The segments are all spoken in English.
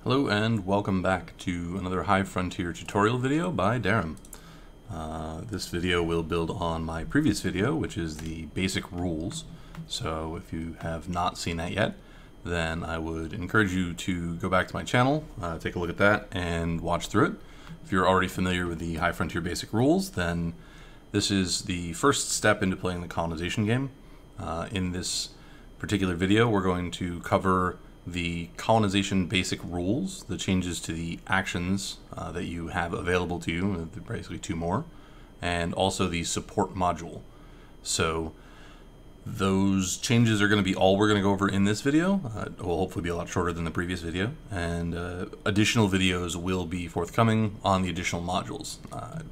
Hello and welcome back to another High Frontier tutorial video by Darum. This video will build on my previous video, which is the basic rules. So if you have not seen that yet, then I would encourage you to go back to my channel, take a look at that and watch through it. If you're already familiar with the High Frontier basic rules, then this is the first step into playing the colonization game. In this particular video, we're going to cover the colonization basic rules, the changes to the actions that you have available to you, basically two more, and also the support module. So those changes are going to be all we're going to go over in this video. It will hopefully be a lot shorter than the previous video, and additional videos will be forthcoming on the additional modules. I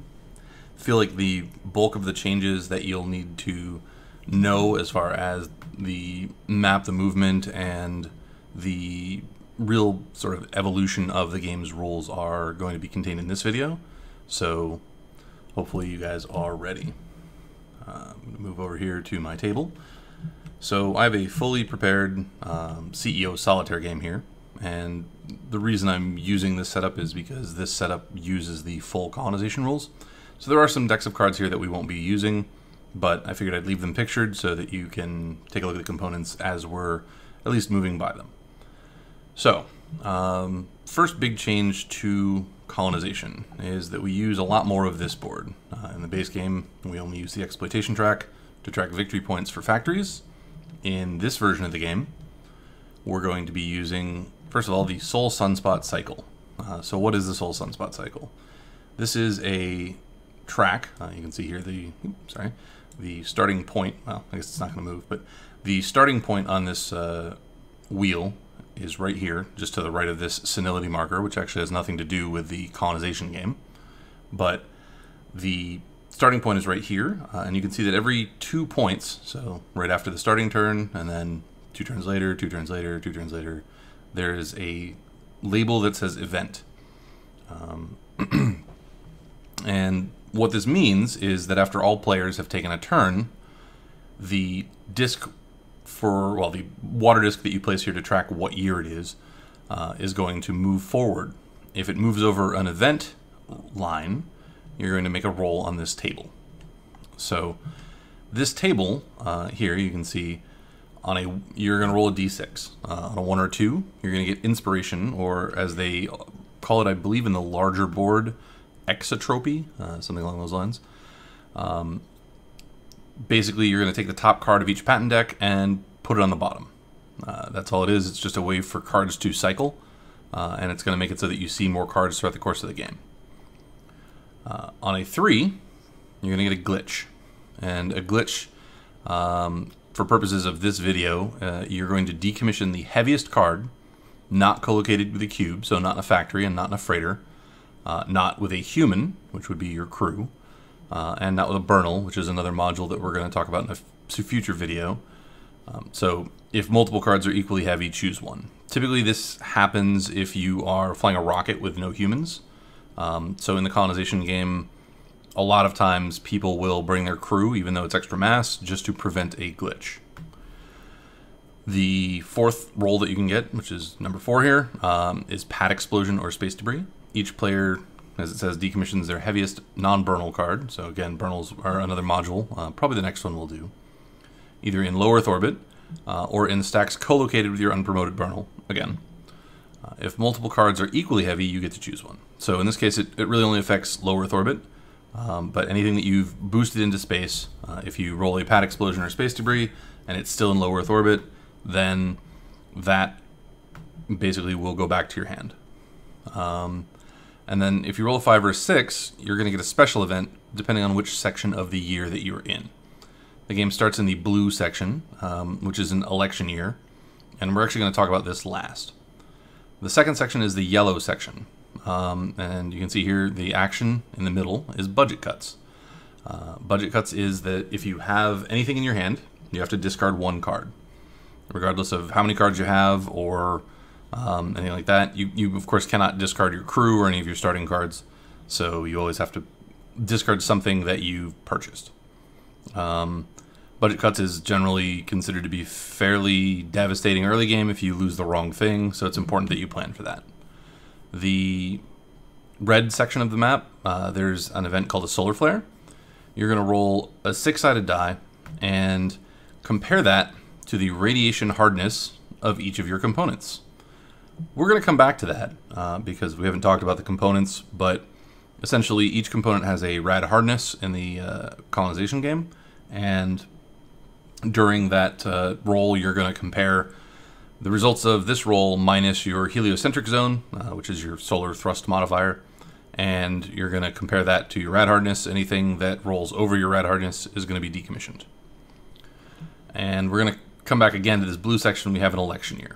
feel like the bulk of the changes that you'll need to know as far as the map, the movement, and the real sort of evolution of the game's rules are going to be contained in this video, so hopefully you guys are ready. I'm going to move over here to my table. So I have a fully prepared CEO solitaire game here, and the reason I'm using this setup is because this setup uses the full colonization rules. So there are some decks of cards here that we won't be using, but I figured I'd leave them pictured so that you can take a look at the components as we're at least moving by them. So, first big change to colonization is that we use a lot more of this board. In the base game, we only use the exploitation track to track victory points for factories. In this version of the game, we're going to be using, first of all, the Sol Sunspot cycle. So what is the Sol Sunspot cycle? This is a track. You can see here the starting point. Well, I guess it's not going to move, but the starting point on this wheel is right here, just to the right of this senility marker, which actually has nothing to do with the colonization game. But the starting point is right here, and you can see that every 2 points, so right after the starting turn, and then 2 turns later, 2 turns later, 2 turns later, there is a label that says event. And what this means is that after all players have taken a turn, the disc the water disk that you place here to track what year it is going to move forward. If it moves over an event line, you're going to make a roll on this table. So this table here, you can see you're going to roll a d6. On a 1 or 2, you're going to get inspiration, or as they call it, I believe in the larger board, exotropy, something along those lines. Basically, you're going to take the top card of each patent deck and put it on the bottom. That's all it is. It's just a way for cards to cycle, and it's going to make it so that you see more cards throughout the course of the game. On a 3, you're going to get a glitch. And a glitch, for purposes of this video, you're going to decommission the heaviest card, not co-located with a cube, so not in a factory and not in a freighter, not with a human, which would be your crew, and not with a Bernal, which is another module that we're going to talk about in a future video. So if multiple cards are equally heavy, choose one. Typically this happens if you are flying a rocket with no humans. So in the colonization game, a lot of times people will bring their crew, even though it's extra mass, just to prevent a glitch. The fourth roll that you can get, which is number 4 here, is pad explosion or space debris. Each player, as it says, decommissions their heaviest non-Bernal card. So again, Bernals are another module, probably the next one we'll do. Either in low Earth orbit, or in stacks co-located with your unpromoted Bernal, again. If multiple cards are equally heavy, you get to choose one. So in this case, it really only affects low Earth orbit, but anything that you've boosted into space, if you roll a pad explosion or space debris, and it's still in low Earth orbit, then that basically will go back to your hand. And then if you roll a 5 or a 6, you're going to get a special event depending on which section of the year that you're in. The game starts in the blue section, which is an election year, and we're actually going to talk about this last. The second section is the yellow section, and you can see here the action in the middle is budget cuts. Budget cuts is that if you have anything in your hand, you have to discard 1 card. Regardless of how many cards you have or anything like that, you of course cannot discard your crew or any of your starting cards, so you always have to discard something that you've purchased. Budget cuts is generally considered to be fairly devastating early game if you lose the wrong thing, so it's important that you plan for that. the red section of the map, there's an event called a solar flare. You're going to roll a 6-sided die and compare that to the radiation hardness of each of your components. We're going to come back to that because we haven't talked about the components, but essentially each component has a rad hardness in the colonization game, and during that roll you're going to compare the results of this roll minus your heliocentric zone, which is your solar thrust modifier, and you're going to compare that to your rad hardness. Anything that rolls over your rad hardness is going to be decommissioned. And we're going to come back again to this blue section. We have an election year.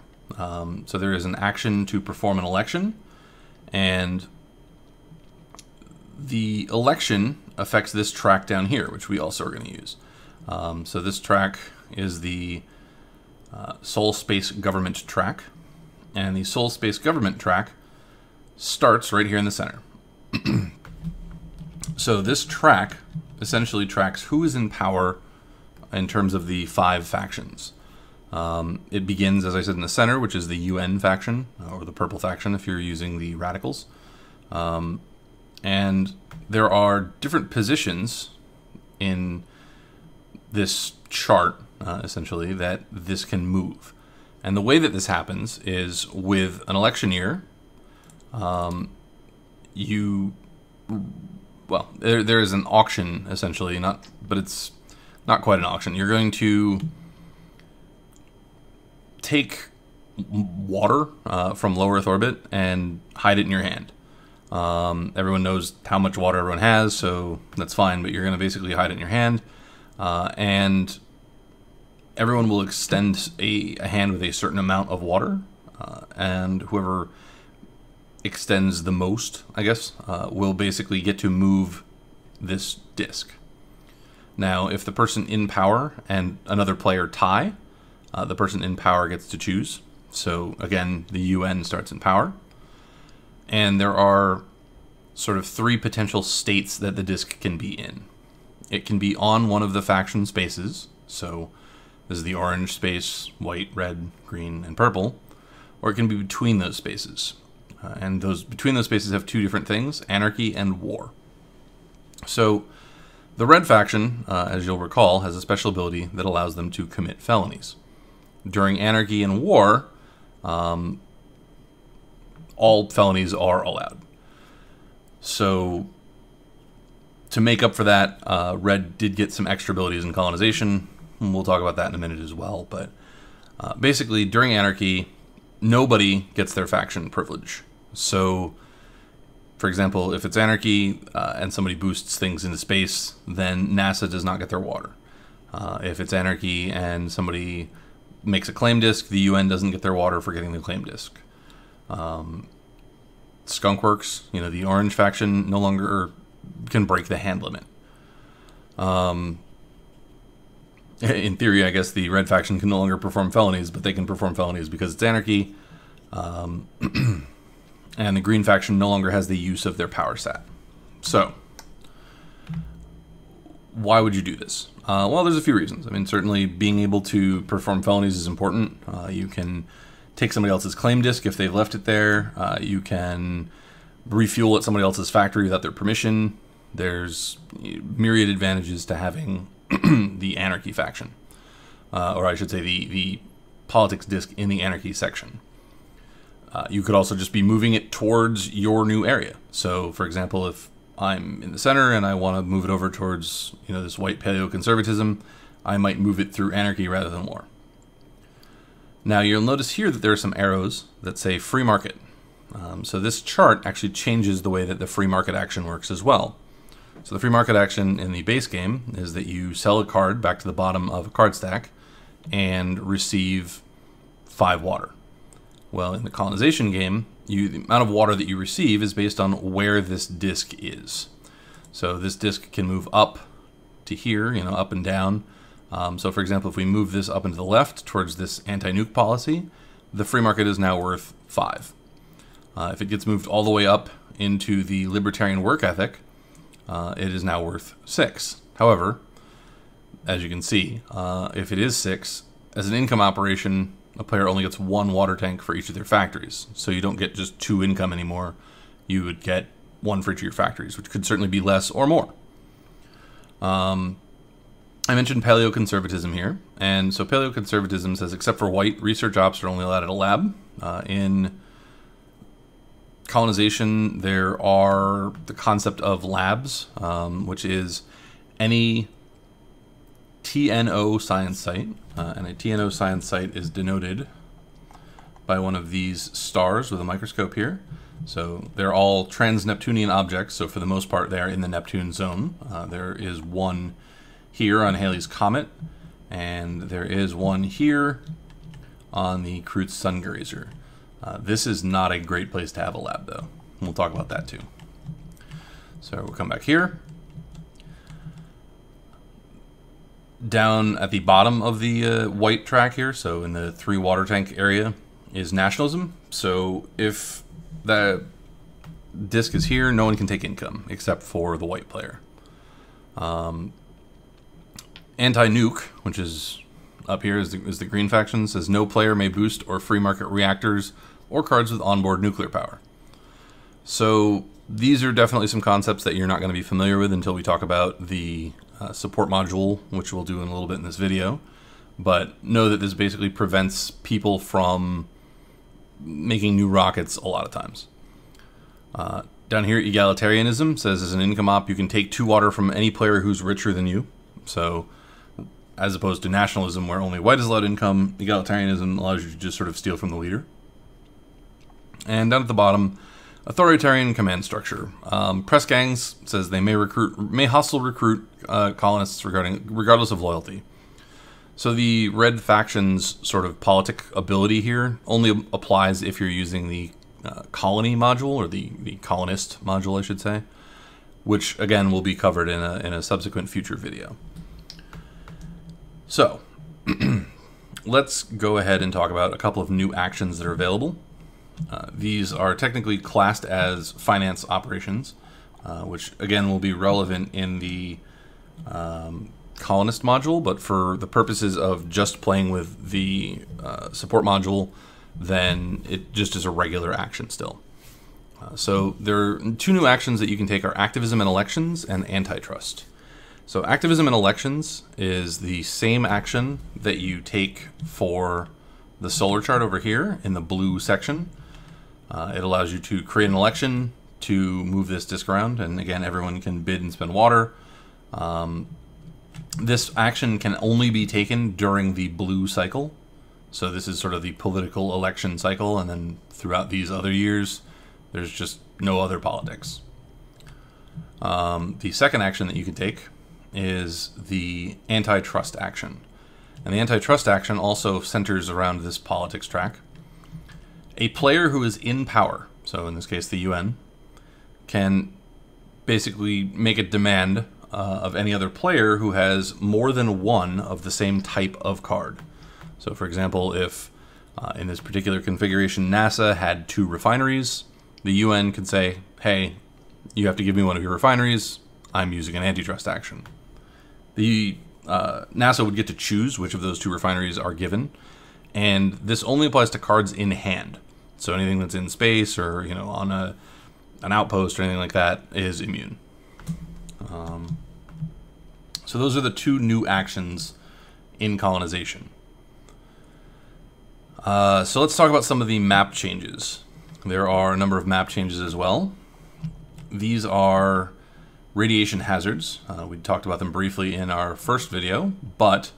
So there is an action to perform an election, and the election affects this track down here, which we also are going to use. So this track is the Sol Space Government track, and the Sol Space Government track starts right here in the center. So this track essentially tracks who is in power in terms of the 5 factions. It begins, as I said, in the center, which is the UN faction, or the purple faction if you're using the radicals. And there are different positions in this chart, essentially, that this can move. And the way that this happens is with an election year, there is an auction, essentially, but it's not quite an auction. You're going to take water from low Earth orbit and hide it in your hand. Everyone knows how much water everyone has, so that's fine, but you're going to basically hide it in your hand. And everyone will extend a hand with a certain amount of water, and whoever extends the most, I guess, will basically get to move this disc. Now, if the person in power and another player tie, the person in power gets to choose. So again, the UN starts in power. And there are sort of 3 potential states that the disc can be in. It can be on one of the faction spaces. So this is the orange space, white, red, green, and purple. Or it can be between those spaces. And between those spaces have 2 different things, anarchy and war. So the red faction, as you'll recall, has a special ability that allows them to commit felonies. During anarchy and war, all felonies are allowed. So to make up for that, red did get some extra abilities in colonization. We'll talk about that in a minute as well. But basically, during anarchy, nobody gets their faction privilege. So, for example, if it's anarchy and somebody boosts things into space, then NASA does not get their water. If it's anarchy and somebody makes a claim disk, the UN doesn't get their water for getting the claim disk. Skunkworks, the orange faction, no longer can break the hand limit. In theory, I guess the red faction can no longer perform felonies, but they can perform felonies because it's anarchy. And the green faction no longer has the use of their power stat. So, why would you do this? Well, there's a few reasons. I mean, certainly being able to perform felonies is important. You can take somebody else's claim disk if they've left it there. You can refuel at somebody else's factory without their permission. There's myriad advantages to having the anarchy faction. Or I should say the politics disk in the anarchy section. You could also just be moving it towards your new area. So, for example, if I'm in the center and I want to move it over towards, this white paleoconservatism, I might move it through anarchy rather than war. Now, you'll notice here that there are some arrows that say free market. So this chart actually changes the way that the free market action works as well. So the free market action in the base game is that you sell a card back to the bottom of a card stack and receive 5 water. Well, in the colonization game, the amount of water that you receive is based on where this disk is. So this disk can move up to here, up and down. So for example, if we move this up and to the left towards this anti-nuke policy, the free market is now worth 5. If it gets moved all the way up into the libertarian work ethic, it is now worth 6. However, as you can see, if it is 6, as an income operation, a player only gets one water tank for each of their factories. So you don't get just 2 income anymore. You would get 1 for each of your factories, which could certainly be less or more. I mentioned paleoconservatism here, and so paleoconservatism says except for white, research ops are only allowed at a lab. In colonization, there are the concept of labs, which is any TNO science site, and a TNO science site is denoted by one of these stars with a microscope here. So they're all trans-Neptunian objects, so for the most part they are in the Neptune zone. There is one here on Halley's Comet, and there is one here on the Kreutz Sun Grazer. This is not a great place to have a lab, though. We'll talk about that too. So we'll come back here. Down at the bottom of the white track here, so in the 3 water tank area, is nationalism. So if the disc is here, no one can take income except for the white player. Anti-nuke, which is up here, is the green faction, says no player may boost or free market reactors or cards with onboard nuclear power. So these are definitely some concepts that you're not going to be familiar with until we talk about the support module, which we'll do in a little bit in this video. But know that this basically prevents people from making new rockets a lot of times. Down here, egalitarianism says as an income op, you can take 2 water from any player who's richer than you. So as opposed to nationalism, where only white is allowed income, egalitarianism allows you to just sort of steal from the leader. And down at the bottom, authoritarian command structure. Press gangs says they may hostile recruit colonists regardless of loyalty. So the red faction's sort of politic ability here only applies if you're using the colony module, or the colonist module, I should say, which again will be covered in a subsequent future video. So let's go ahead and talk about a couple of new actions that are available. These are technically classed as finance operations, which again will be relevant in the colonist module, but for the purposes of just playing with the support module, then it just is a regular action still. So there are 2 new actions that you can take are activism and elections and antitrust. So activism and elections is the same action that you take for the solar chart over here in the blue section. It allows you to create an election to move this disk around, and again, everyone can bid and spend water. This action can only be taken during the blue cycle. So this is sort of the political election cycle, and then throughout these other years, there's just no other politics. The second action that you can take is the antitrust action. And the antitrust action also centers around this politics track. A player who is in power, so in this case the UN, can basically make a demand of any other player who has more than one of the same type of card. So for example, if in this particular configuration NASA had 2 refineries, the UN could say, hey, you have to give me one of your refineries, I'm using an antitrust action. The NASA would get to choose which of those 2 refineries are given, and this only applies to cards in hand. So anything that's in space or on an outpost or anything like that is immune. So those are the 2 new actions in colonization. So let's talk about some of the map changes. There are a number of map changes as well. These are radiation hazards. We talked about them briefly in our first video, but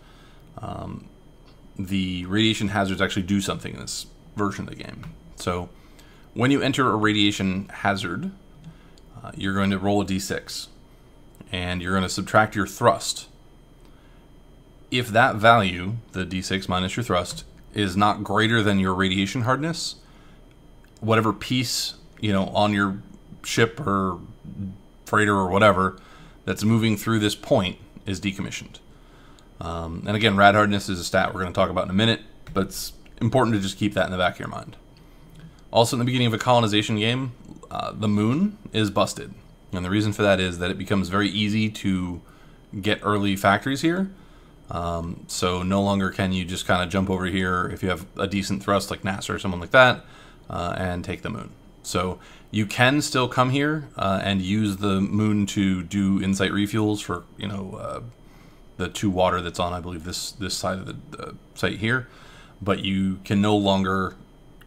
the radiation hazards actually do something in this version of the game. So when you enter a radiation hazard, you're going to roll a d6, and you're going to subtract your thrust. If that value, the d6 minus your thrust, is not greater than your radiation hardness, whatever piece on your ship or freighter or whatever that's moving through this point is decommissioned. And again, rad hardness is a stat we're going to talk about in a minute, but it's important to just keep that in the back of your mind. Also, in the beginning of a colonization game, the moon is busted. And the reason for that is that it becomes very easy to get early factories here. So no longer can you just kind of jump over here if you have a decent thrust like NASA or someone like that and take the moon. So you can still come here and use the moon to do insight refuels for, you know, the 2 water that's on, I believe, this side of the site here. But you can no longer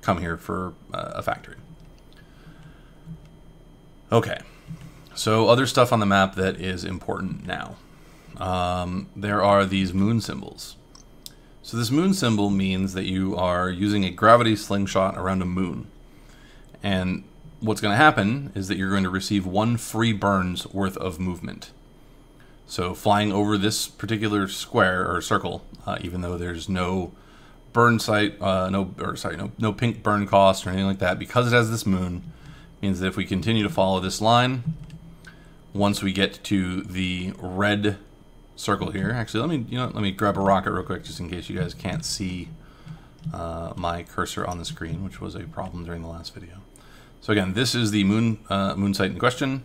come here for a factory. Okay, so other stuff on the map that is important now. There are these moon symbols. So this moon symbol means that you are using a gravity slingshot around a moon. And what's going to happen is that you're going to receive 1 free burn's worth of movement. So flying over this particular square or circle, even though there's no burn site, no pink burn cost or anything like that, because it has this moon, means that if we continue to follow this line, once we get to the red circle here, actually, let me grab a rocket real quick just in case you guys can't see my cursor on the screen, which was a problem during the last video. So again, this is the moon site in question.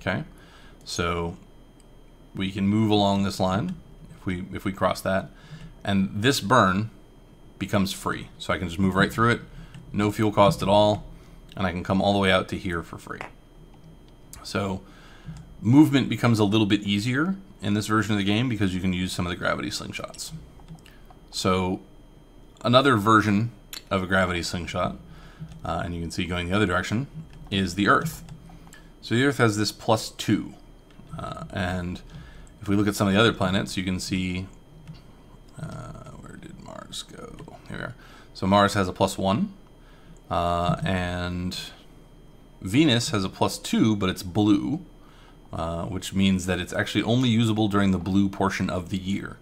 Okay, so we can move along this line if we cross that, and this burn becomes free. So I can just move right through it, no fuel cost at all, and I can come all the way out to here for free. So movement becomes a little bit easier in this version of the game because you can use some of the gravity slingshots. So another version of a gravity slingshot, and you can see going the other direction, is the Earth. So the Earth has this +2, and if we look at some of the other planets, you can see, where did Mars go? Here we are. So Mars has a +1, and Venus has a +2, but it's blue, which means that it's actually only usable during the blue portion of the year.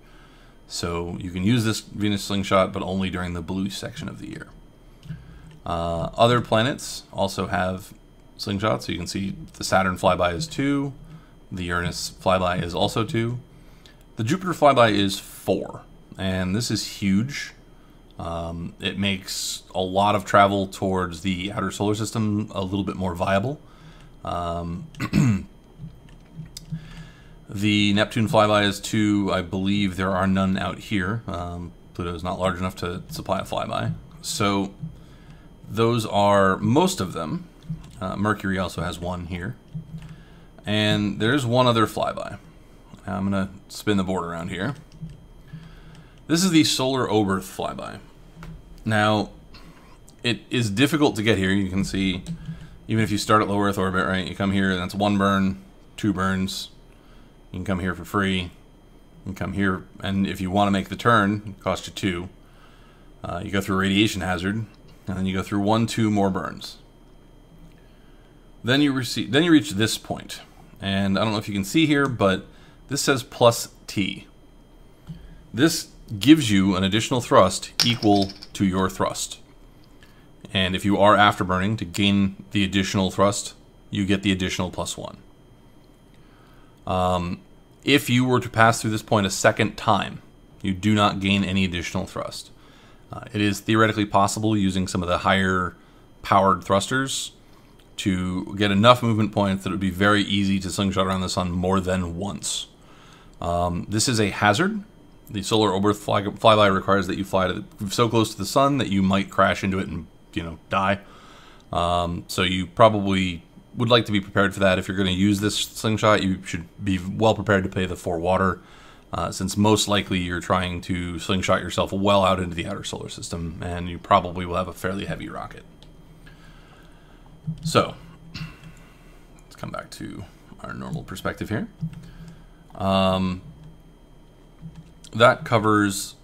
So you can use this Venus slingshot, but only during the blue section of the year. Other planets also have slingshots. So you can see the Saturn flyby is 2. The Uranus flyby is also 2. The Jupiter flyby is 4. And this is huge. It makes a lot of travel towards the outer solar system a little bit more viable. The Neptune flyby is 2. I believe there are none out here. Pluto is not large enough to supply a flyby. So those are most of them. Mercury also has 1 here. And there's one other flyby. I'm going to spin the board around here. This is the Solar Oberth flyby. Now, it is difficult to get here. You can see, even if you start at low Earth orbit, right, you come here, and that's 1 burn, 2 burns. You can come here for free. You can come here, and if you want to make the turn, it costs you 2. You go through a radiation hazard, and then you go through 1, 2 more burns. Then you reach this point, and I don't know if you can see here, but this says +T. This gives you an additional thrust equal to your thrust. And if you are afterburning to gain the additional thrust, you get the additional +1. If you were to pass through this point a second time, you do not gain any additional thrust. It is theoretically possible using some of the higher powered thrusters to get enough movement points that it would be very easy to slingshot around the sun more than once. This is a hazard. The Solar Oberth flyby requires that you fly so close to the sun that you might crash into it and, die. So you probably would like to be prepared for that. If you're going to use this slingshot, you should be well prepared to pay the 4 water, since most likely you're trying to slingshot yourself well out into the outer solar system, and you probably will have a fairly heavy rocket. So, let's come back to our normal perspective here. That covers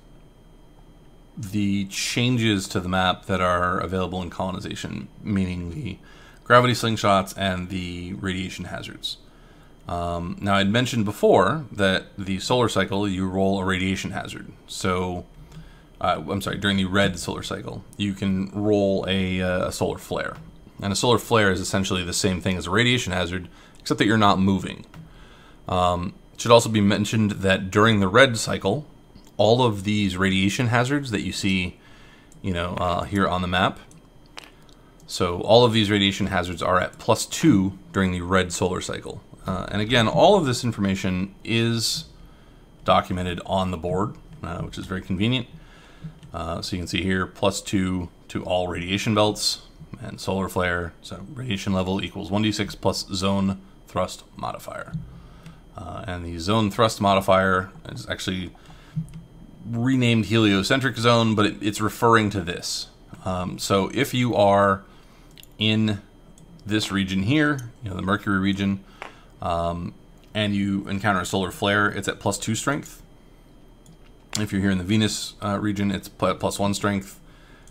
the changes to the map that are available in colonization, meaning the gravity slingshots and the radiation hazards. Now, I'd mentioned before that the solar cycle, you roll a radiation hazard. So, I'm sorry, during the red solar cycle, you can roll a solar flare. And a solar flare is essentially the same thing as a radiation hazard, except that you're not moving. It should also be mentioned that during the red cycle, all of these radiation hazards that you see, here on the map, so all of these radiation hazards are at +2 during the red solar cycle. And again, all of this information is documented on the board, which is very convenient. So you can see here, +2 to all radiation belts and solar flare. So radiation level equals 1d6 plus zone thrust modifier. And the zone thrust modifier is actually renamed heliocentric zone, but it's referring to this. So if you are in this region here, the Mercury region, and you encounter a solar flare, it's at +2 strength. If you're here in the Venus region, it's +1 strength.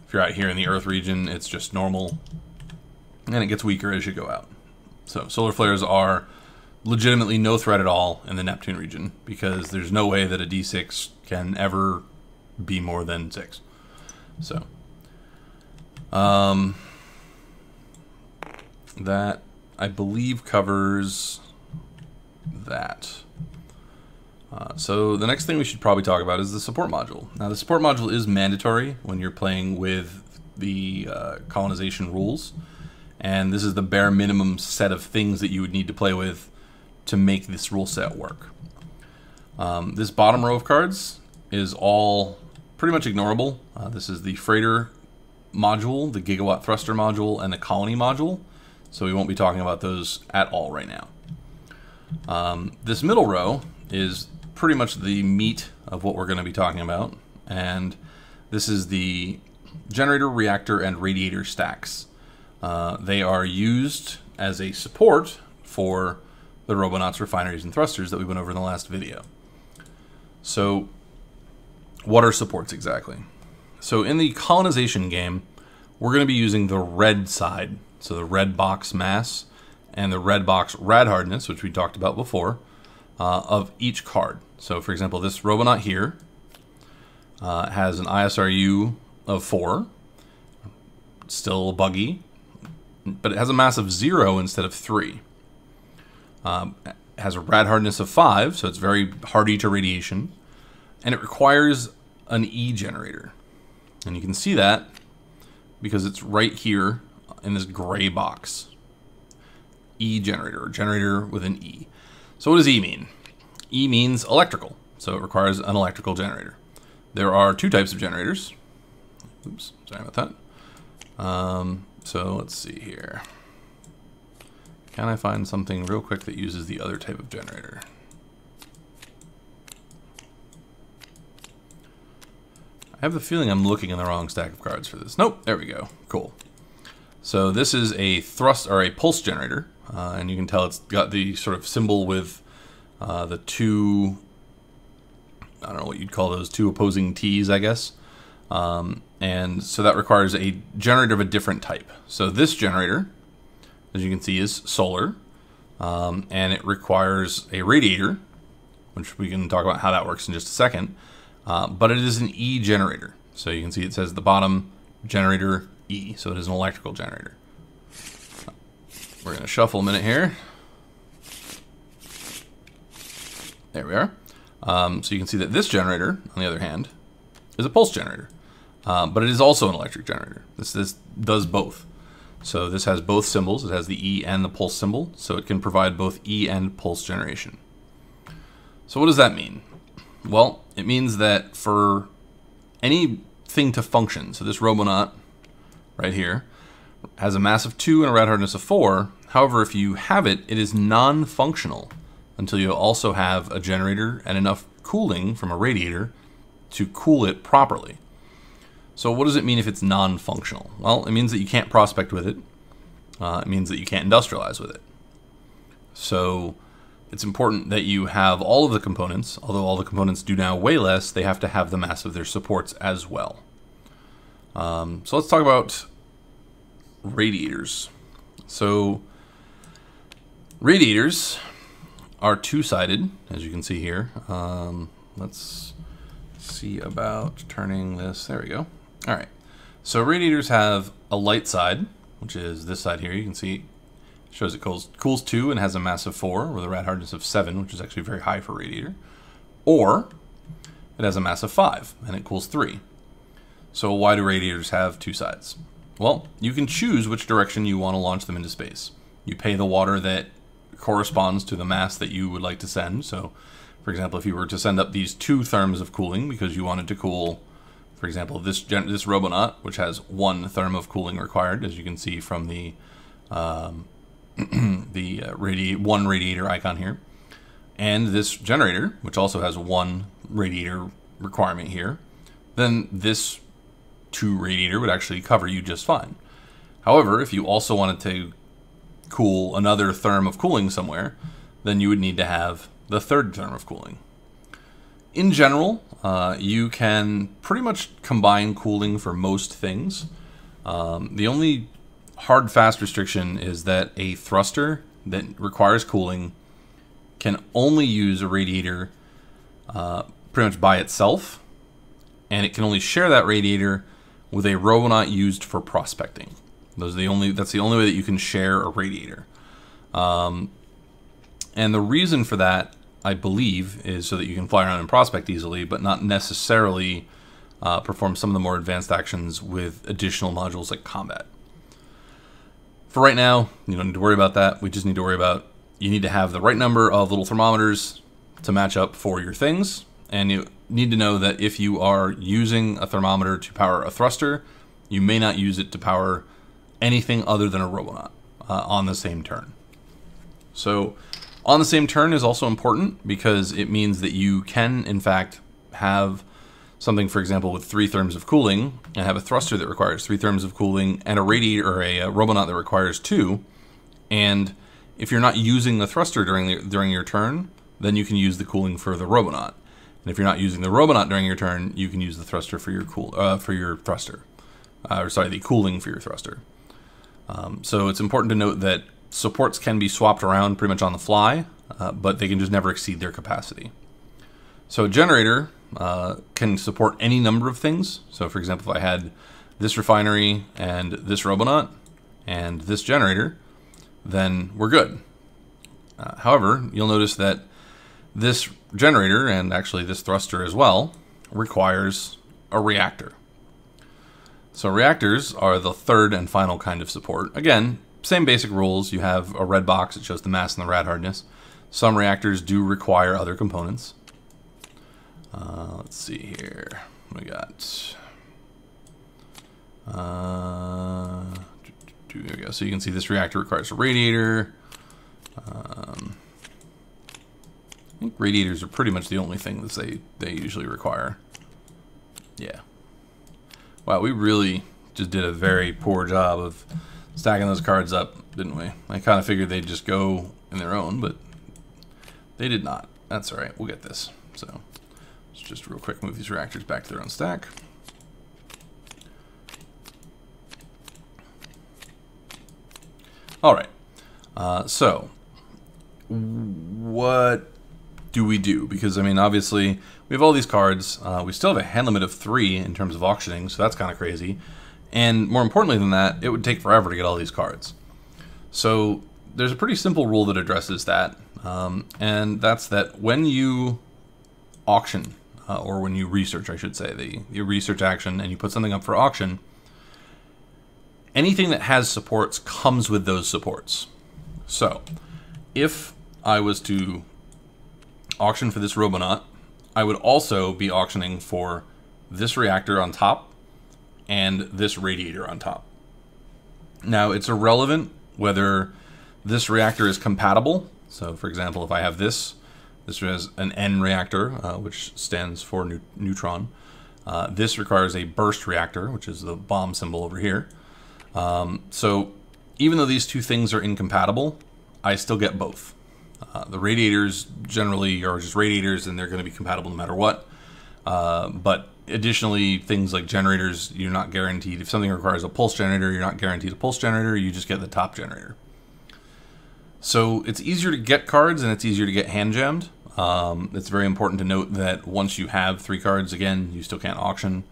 If you're out here in the Earth region, it's just normal, and it gets weaker as you go out. So solar flares are legitimately no threat at all in the Neptune region, because there's no way that a D6 can ever be more than 6. So that, I believe, covers that. So the next thing we should probably talk about is the support module. Now, the support module is mandatory when you're playing with the colonization rules, and this is the bare minimum set of things that you would need to play with to make this rule set work. This bottom row of cards is all pretty much ignorable. This is the freighter module, the gigawatt thruster module, and the colony module, so we won't be talking about those at all right now. This middle row is pretty much the meat of what we're going to be talking about, and this is the generator, reactor, and radiator stacks. They are used as a support for the Robonauts, refineries, and thrusters that we went over in the last video. So what are supports exactly? So in the colonization game, we're going to be using the red side, so the red box mass and the red box rad hardness, which we talked about before, of each card. So for example, this Robonaut here has an ISRU of 4, still buggy, but it has a mass of 0 instead of 3. It has a rad hardness of 5, so it's very hardy to radiation, and it requires an E generator. And you can see that because it's right here in this gray box. E generator, or generator with an E. So what does E mean? E means electrical, so it requires an electrical generator. There are 2 types of generators. Oops, sorry about that. So let's see here. Can I find something real quick that uses the other type of generator? I have the feeling I'm looking in the wrong stack of cards for this. Nope, there we go. Cool. So this is a thrust or a pulse generator, and you can tell it's got the sort of symbol with the 2, I don't know what you'd call those, 2 opposing T's, I guess. And so that requires a generator of a different type. So this generator, as you can see, is solar, and it requires a radiator, which we can talk about how that works in just a second, but it is an E generator. So you can see it says at the bottom, generator E, so it is an electrical generator. We're going to shuffle a minute here. There we are. So you can see that this generator, on the other hand, is a pulse generator, but it is also an electric generator. This does both. So this has both symbols. It has the E and the pulse symbol, so it can provide both E and pulse generation. So what does that mean? Well, it means that for anything to function, so this Robonaut right here has a mass of 2 and a rad hardness of 4. However, if you have it, it is non-functional until you also have a generator and enough cooling from a radiator to cool it properly. So what does it mean if it's non-functional? Well, it means that you can't prospect with it. It means that you can't industrialize with it. So it's important that you have all of the components. Although all the components do now weigh less, they have to have the mass of their supports as well. So let's talk about radiators. So radiators are 2-sided, as you can see here. Let's see about turning this. There we go. All right. So radiators have a light side, which is this side here. You can see it shows it cools 2 and has a mass of 4 with a rad hardness of 7, which is actually very high for a radiator. Or it has a mass of 5 and it cools 3. So why do radiators have 2 sides? Well, you can choose which direction you want to launch them into space. You pay the water that corresponds to the mass that you would like to send. So For example, if you were to send up these 2 therms of cooling because you wanted to cool, for example, this Robonaut, which has 1 therm of cooling required, as you can see from the one radiator icon here, and this generator, which also has 1 radiator requirement here, then this 2 radiator would actually cover you just fine. However, if you also wanted to cool another therm of cooling somewhere, then you would need to have the 3rd therm of cooling. In general, you can pretty much combine cooling for most things. The only hard, fast restriction is that a thruster that requires cooling can only use a radiator pretty much by itself, and it can only share that radiator with a Robonaut used for prospecting. That's the only way that you can share a radiator. And the reason for that, I believe, is so that you can fly around and prospect easily, but not necessarily perform some of the more advanced actions with additional modules like combat. For right now, you don't need to worry about that. We just need to worry about, you need to have the right number of little thermometers to match up for your things. And you need to know that if you are using a thermometer to power a thruster, you may not use it to power anything other than a Robonaut on the same turn. So on the same turn is also important because it means that you can, in fact, have something, for example, with 3 therms of cooling, and have a thruster that requires 3 therms of cooling, and a radiator or a Robonaut that requires 2. And if you're not using the thruster during your turn, then you can use the cooling for the Robonaut. And if you're not using the Robonaut during your turn, you can use the thruster for your the cooling for your thruster. So it's important to note that supports can be swapped around pretty much on the fly, but they can just never exceed their capacity. So a generator can support any number of things. So for example, if I had this refinery and this Robonaut and this generator, then we're good. However, you'll notice that this generator, and actually this thruster as well, requires a reactor. So reactors are the 3rd and final kind of support. Again, same basic rules. You have a red box that shows the mass and the rad hardness. Some reactors do require other components. Let's see here. We got... there we go. So you can see this reactor requires a radiator. I think radiators are pretty much the only thing that they usually require. Yeah. Wow, we really just did a very poor job of stacking those cards up, didn't we? I kind of figured they'd just go in their own, but they did not. That's all right. We'll get this. So let's just real quick move these reactors back to their own stack. All right. So what do we do? Because, I mean, obviously, we have all these cards. We still have a hand limit of 3 in terms of auctioning, so that's kind of crazy. And more importantly than that, it would take forever to get all these cards. So there's a pretty simple rule that addresses that, and that's that when you auction, or when you research, I should say, the research action, and you put something up for auction, anything that has supports comes with those supports. So if I was to auction for this Robonaut, I would also be auctioning for this reactor on top and this radiator on top. Now, it's irrelevant whether this reactor is compatible. So, for example, if I have this has an N reactor, which stands for neutron. This requires a burst reactor, which is the bomb symbol over here. So, even though these 2 things are incompatible, I still get both. The radiators generally are just radiators, and they're going to be compatible no matter what. But additionally, things like generators, you're not guaranteed. If something requires a pulse generator, you're not guaranteed a pulse generator. You just get the top generator. So it's easier to get cards, and it's easier to get hand jammed. It's very important to note that once you have 3 cards, again, you still can't auction.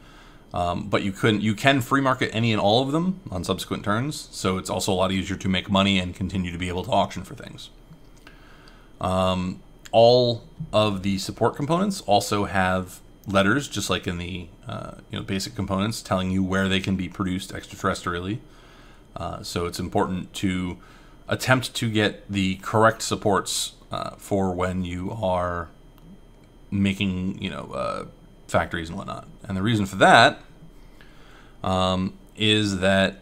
But you can free market any and all of them on subsequent turns. So it's also a lot easier to make money and continue to be able to auction for things. All of the support components also have letters, just like in the basic components, telling you where they can be produced extraterrestrially. So it's important to attempt to get the correct supports for when you are making, factories and whatnot. And the reason for that is that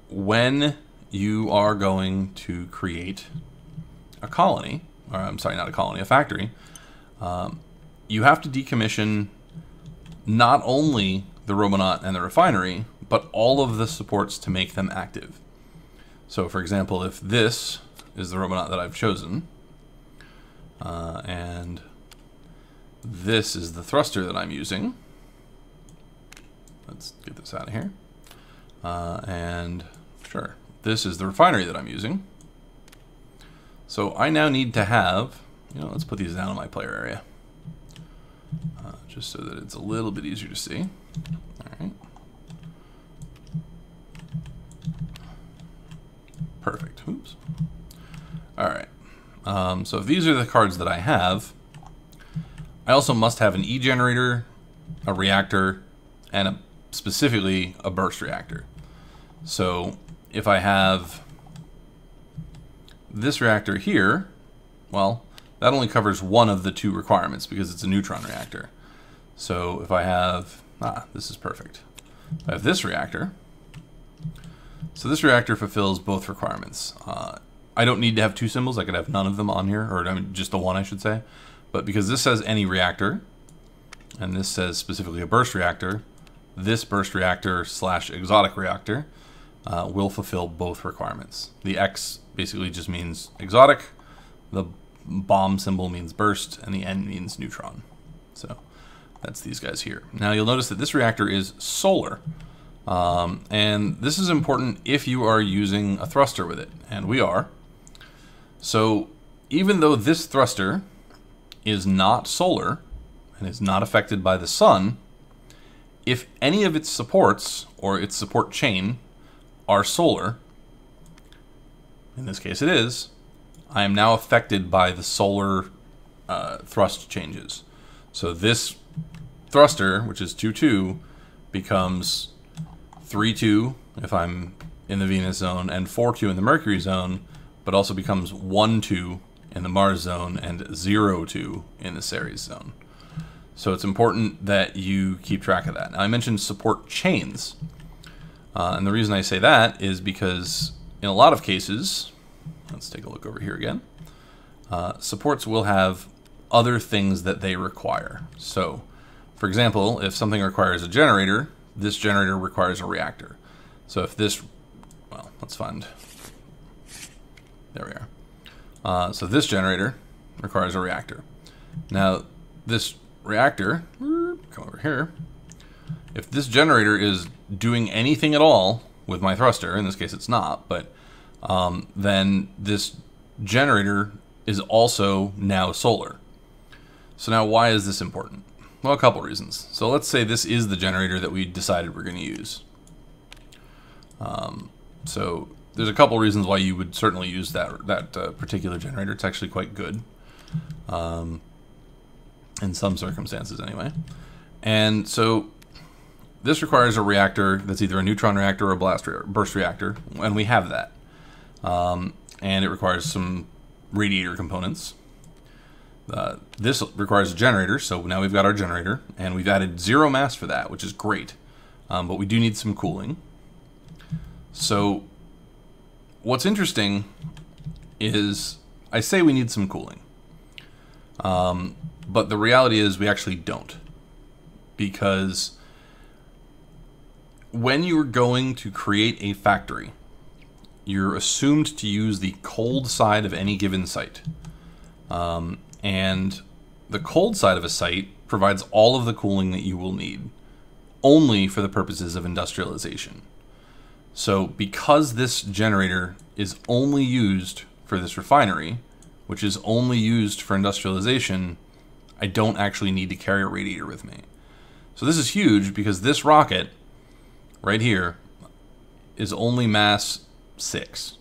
when you are going to create a colony, or I'm sorry, not a colony, a factory, you have to decommission not only the Robonaut and the refinery, but all of the supports to make them active. So, for example, if this is the Robonaut that I've chosen, and this is the thruster that I'm using, let's get this out of here, and sure, this is the refinery that I'm using. So I now need to have, let's put these down in my player area, just so that it's a little bit easier to see. All right. Perfect. Oops. All right. So if these are the cards that I have, I also must have an E generator, a reactor, and specifically a burst reactor. So if I have this reactor here, well, that only covers one of the two requirements because it's a neutron reactor. So if I have, this is perfect. I have this reactor. So this reactor fulfills both requirements. I don't need to have two symbols. I could have none of them on here, or I mean, just the one, I should say. But because this says any reactor, and this says specifically a burst reactor, this burst reactor / exotic reactor will fulfill both requirements. The X basically just means exotic, the bomb symbol means burst, and the N means neutron. So that's these guys here. Now you'll notice that this reactor is solar. And this is important if you are using a thruster with it, and we are. So even though this thruster is not solar and is not affected by the sun, if any of its supports or its support chain are solar, in this case it is, I am now affected by the solar thrust changes. So this thruster, which is 2-2, becomes 3-2 if I'm in the Venus zone, and 4-2 in the Mercury zone, but also becomes 1-2 in the Mars zone and 0-2 in the Ceres zone. So it's important that you keep track of that. Now I mentioned support chains, and the reason I say that is because in a lot of cases, let's take a look over here again, supports will have other things that they require. So for example, if something requires a generator, this generator requires a reactor. So if this, well, let's find, there we are. So this generator requires a reactor. Now this reactor, come over here, if this generator is doing anything at all with my thruster, in this case it's not, but then this generator is also now solar. So now why is this important? Well, a couple reasons. So let's say this is the generator that we decided we're going to use. So there's a couple reasons why you would certainly use that particular generator. It's actually quite good, in some circumstances anyway. And so this requires a reactor that's either a neutron reactor or a burst reactor, and we have that. And it requires some radiator components. This requires a generator, so now we've got our generator, and we've added 0 mass for that, which is great. But we do need some cooling. So what's interesting is I say we need some cooling. But the reality is we actually don't. Because when you're going to create a factory, you're assumed to use the cold side of any given site. And the cold side of a site provides all of the cooling that you will need, only for the purposes of industrialization. So because this generator is only used for this refinery, which is only used for industrialization, I don't actually need to carry a radiator with me. So this is huge because this rocket right here is only mass 6.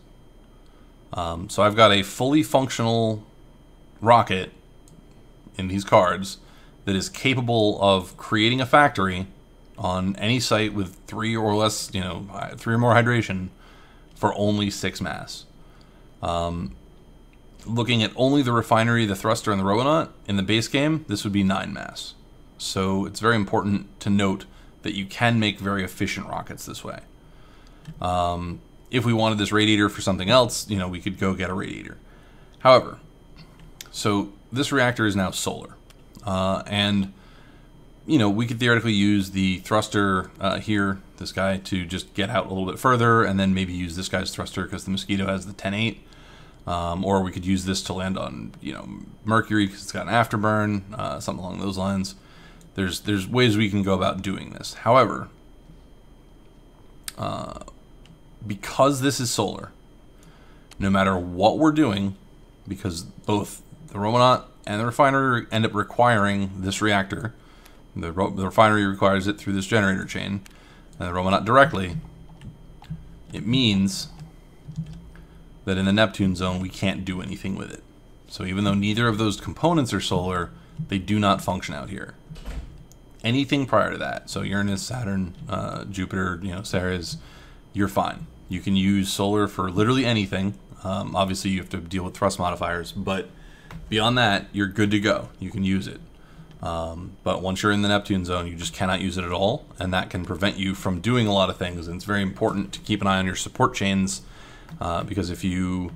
So I've got a fully functional rocket in these cards that is capable of creating a factory on any site with 3 or less, 3 or more hydration for only 6 mass. looking at only the refinery, the thruster, and the robonaut, in the base game, this would be 9 mass. So it's very important to note that you can make very efficient rockets this way. If we wanted this radiator for something else, you know, we could go get a radiator. However, so this reactor is now solar. And, you know, we could theoretically use the thruster here, this guy, to just get out a little bit further, and then maybe use this guy's thruster because the Mosquito has the 10-8. Or we could use this to land on, you know, Mercury because it's got an afterburn, something along those lines. There's ways we can go about doing this. However, because this is solar, no matter what we're doing, because both the robonaut and the refinery end up requiring this reactor, the refinery requires it through this generator chain, and the robonaut directly, it means that in the Neptune zone we can't do anything with it. So even though neither of those components are solar, they do not function out here. Anything prior to that, so Uranus, Saturn, Jupiter, you know, Ceres, you're fine. You can use solar for literally anything. Obviously you have to deal with thrust modifiers, but beyond that, you're good to go. You can use it. But once you're in the Neptune zone, you just cannot use it at all, and that can prevent you from doing a lot of things. And it's very important to keep an eye on your support chains, because if you,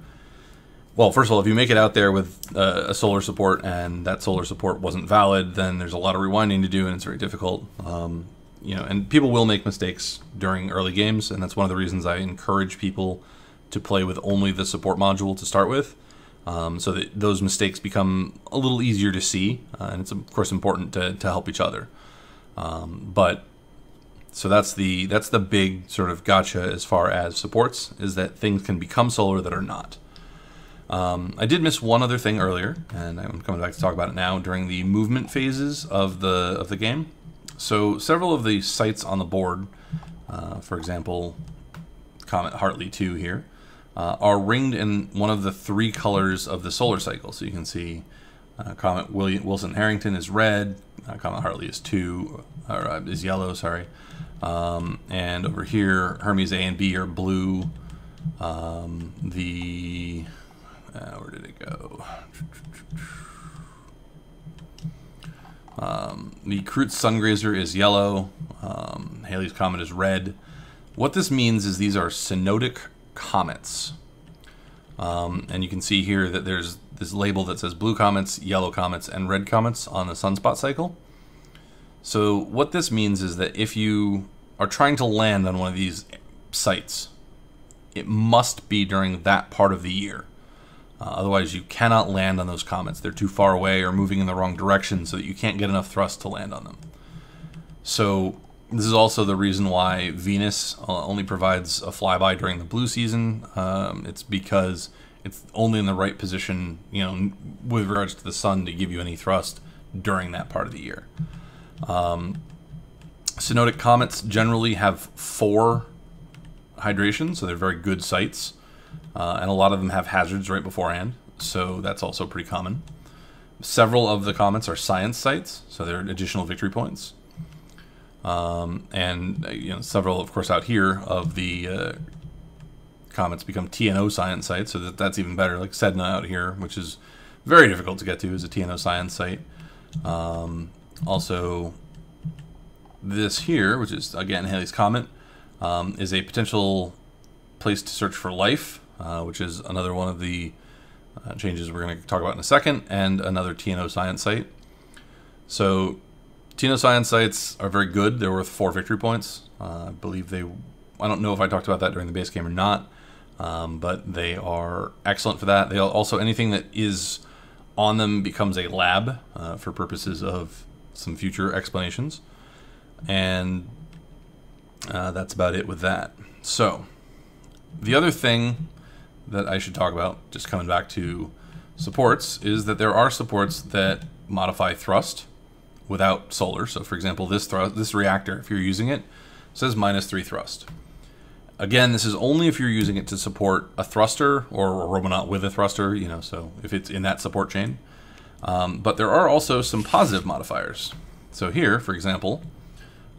well, first of all, if you make it out there with a solar support and that solar support wasn't valid, then there's a lot of rewinding to do, and it's very difficult. You know, and people will make mistakes during early games, and that's one of the reasons I encourage people to play with only the support module to start with, so that those mistakes become a little easier to see, and it's of course important to help each other. But so that's the big sort of gotcha as far as supports, is that things can become solar that are not. I did miss one other thing earlier, and I'm coming back to talk about it now. During the movement phases of the game, so several of the sites on the board, for example, Comet Hartley 2 here, are ringed in one of the 3 colors of the solar cycle. So you can see Comet Wilson Harrington is red, Comet Hartley is is yellow, sorry, and over here Hermes A and B are blue. Where did it go? The Kreutz Sungrazer is yellow. Halley's Comet is red. What this means is these are synodic comets. And you can see here that there's this label that says blue comets, yellow comets, and red comets on the sunspot cycle. So what this means is that if you are trying to land on one of these sites, it must be during that part of the year. Otherwise, you cannot land on those comets. They're too far away or moving in the wrong direction, so that you can't get enough thrust to land on them. So this is also the reason why Venus only provides a flyby during the blue season. It's because it's only in the right position, you know, with regards to the sun to give you any thrust during that part of the year. Synodic comets generally have 4 hydration, so they're very good sites. And a lot of them have hazards right beforehand, so that's also pretty common. Several of the comets are science sites, so they're additional victory points. And you know, several, of course, out here of the comets become TNO science sites, so that's even better. Like Sedna out here, which is very difficult to get to, is a TNO science site. Also, this here, which is again Halley's Comet, is a potential place to search for life, which is another one of the changes we're going to talk about in a second, and another TNO science site. So TNO science sites are very good. They're worth 4 victory points. I believe I don't know if I talked about that during the base game or not, but they are excellent for that. They also, anything that is on them becomes a lab for purposes of some future explanations. And that's about it with that. So the other thing that I should talk about, just coming back to supports, is that there are supports that modify thrust without solar. So for example, this reactor, if you're using it, says -3 thrust. Again, this is only if you're using it to support a thruster or a robonaut with a thruster, you know, so if it's in that support chain. But there are also some positive modifiers. So here, for example,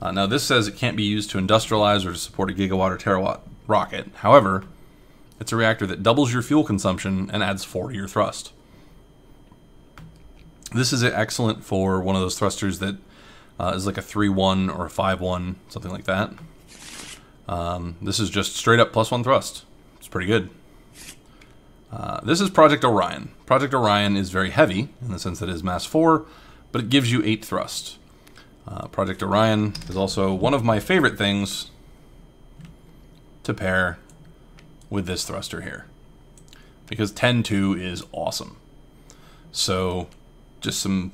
now this says it can't be used to industrialize or to support a gigawatt or terawatt rocket. However, It's a reactor that doubles your fuel consumption and adds 4 to your thrust. This is excellent for one of those thrusters that is like a 3-1 or a 5-1, something like that. This is just straight up +1 thrust. It's pretty good. This is Project Orion. Project Orion is very heavy in the sense that it is mass 4, but it gives you 8 thrust. Project Orion is also one of my favorite things to pair with this thruster here, because 10-2 is awesome. So just some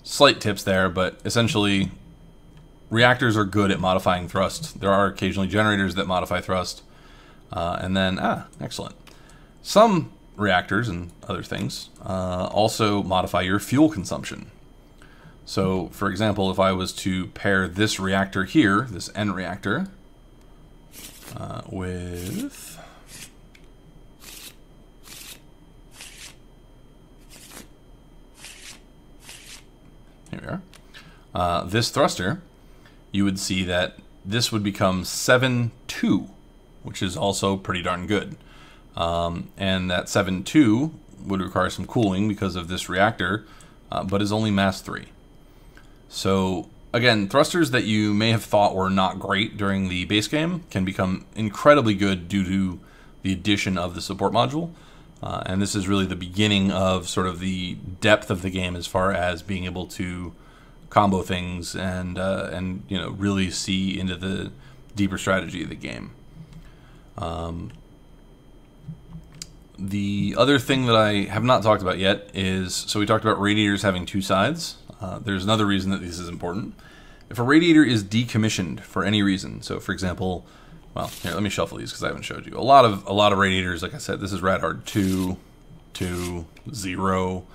slight tips there, but essentially reactors are good at modifying thrust. There are occasionally generators that modify thrust, and then excellent. Some reactors and other things also modify your fuel consumption. So for example, if I was to pair this reactor here, this N reactor, with here we are, this thruster, you would see that this would become 7-2, which is also pretty darn good. And that 7-2 would require some cooling because of this reactor, but is only mass 3. So again, thrusters that you may have thought were not great during the base game can become incredibly good due to the addition of the support module. And this is really the beginning of sort of the depth of the game as far as being able to combo things and you know, really see into the deeper strategy of the game. The other thing that I have not talked about yet is, so we talked about radiators having 2 sides. There's another reason that this is important. If a radiator is decommissioned for any reason, so for example, well, here, let me shuffle these because I haven't showed you. A lot of radiators, like I said, this is rad hard 2, 2, 0.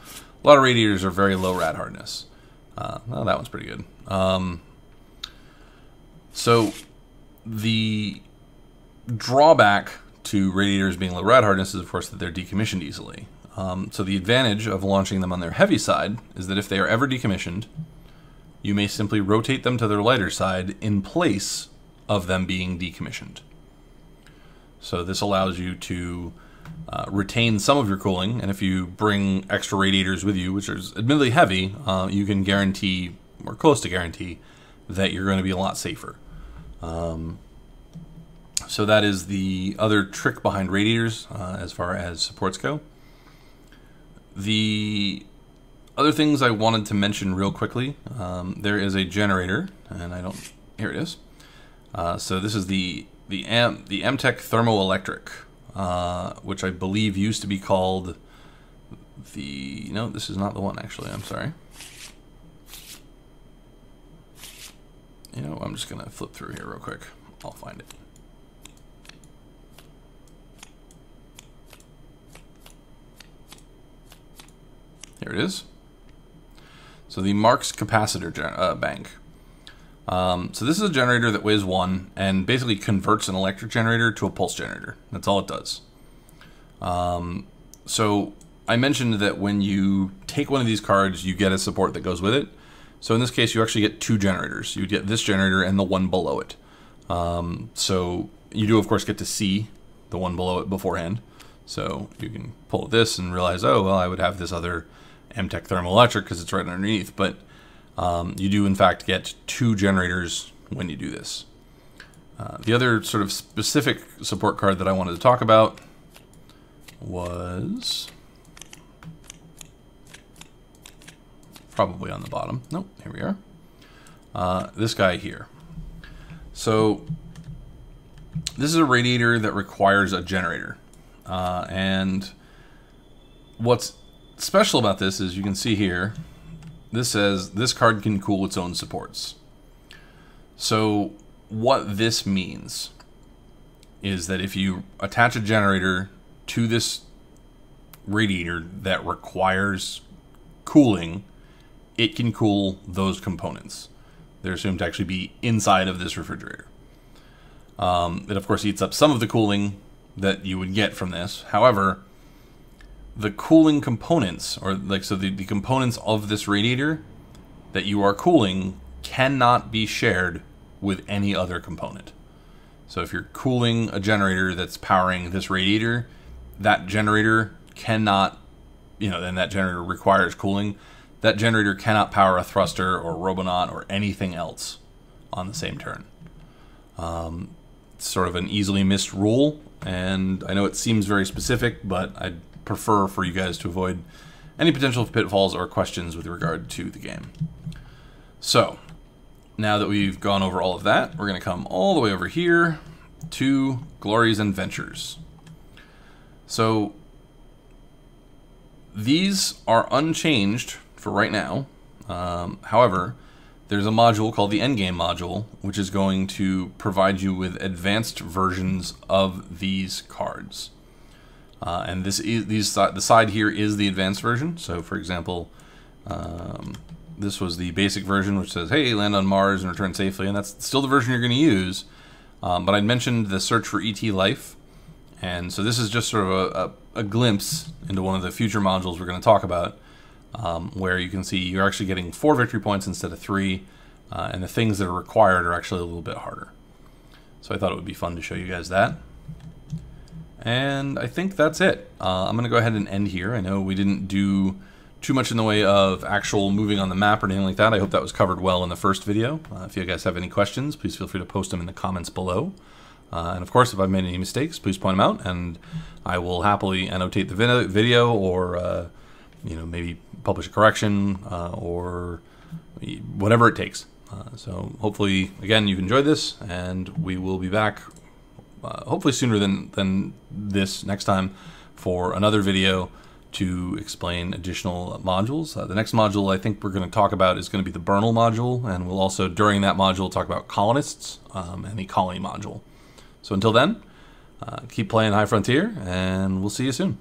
A lot of radiators are very low rad hardness. Well, that one's pretty good. So the drawback to radiators being low rad hardness is, of course, that they're decommissioned easily. So the advantage of launching them on their heavy side is that if they are ever decommissioned, you may simply rotate them to their lighter side in place of them being decommissioned. So this allows you to retain some of your cooling, and if you bring extra radiators with you, which is admittedly heavy, you can guarantee, or close to guarantee, that you're going to be a lot safer. So that is the other trick behind radiators as far as supports go. The other things I wanted to mention real quickly, there is a generator, and I don't, here it is. So this is the MTech Thermoelectric, which I believe used to be called the, no, this is not the one actually, I'm sorry. You know, I'm just gonna flip through here real quick. I'll find it. Here it is. So the Marx capacitor bank. So this is a generator that weighs 1 and basically converts an electric generator to a pulse generator. That's all it does. So I mentioned that when you take one of these cards, you get a support that goes with it. So in this case, you actually get 2 generators. You get this generator and the one below it. So you do, of course, get to see the one below it beforehand. So you can pull this and realize, oh, well, I would have this other MTech Thermoelectric because it's right underneath. But you do, in fact, get 2 generators when you do this. The other sort of specific support card that I wanted to talk about was probably on the bottom. Nope, here we are. This guy here. So this is a radiator that requires a generator. And what's special about this is you can see here, this says this card can cool its own supports. So what this means is that if you attach a generator to this radiator that requires cooling, it can cool those components. They're assumed to actually be inside of this refrigerator. It of course eats up some of the cooling that you would get from this. However, the cooling components, or like, so the components of this radiator that you are cooling cannot be shared with any other component. So if you're cooling a generator that's powering this radiator, that generator cannot, and that generator requires cooling. That generator cannot power a thruster or robonaut or anything else on the same turn. It's sort of an easily missed rule, and I know it seems very specific, but I'd prefer for you guys to avoid any potential pitfalls or questions with regard to the game. So, now that we've gone over all of that, we're going to come all the way over here to Glories and Ventures. So, these are unchanged for right now. However, there's a module called the Endgame module, which is going to provide you with advanced versions of these cards. And the side here is the advanced version. So, for example, this was the basic version, which says, hey, land on Mars and return safely, and that's still the version you're going to use. But I mentioned the search for ET life, and so this is just sort of a glimpse into one of the future modules we're going to talk about, where you can see you're actually getting 4 victory points instead of 3, and the things that are required are actually a little bit harder. So I thought it would be fun to show you guys that. And I think that's it. I'm going to go ahead and end here. I know we didn't do too much in the way of actual moving on the map or anything like that. I hope that was covered well in the first video. If you guys have any questions, please feel free to post them in the comments below. And of course, if I've made any mistakes, please point them out, and I will happily annotate the video or maybe publish a correction or whatever it takes. So hopefully, again, you've enjoyed this, and we will be back hopefully sooner than this next time for another video to explain additional modules. The next module I think we're going to talk about is going to be the Bernal module, and we'll also, during that module, talk about colonists and the colony module. So until then, keep playing High Frontier, and we'll see you soon.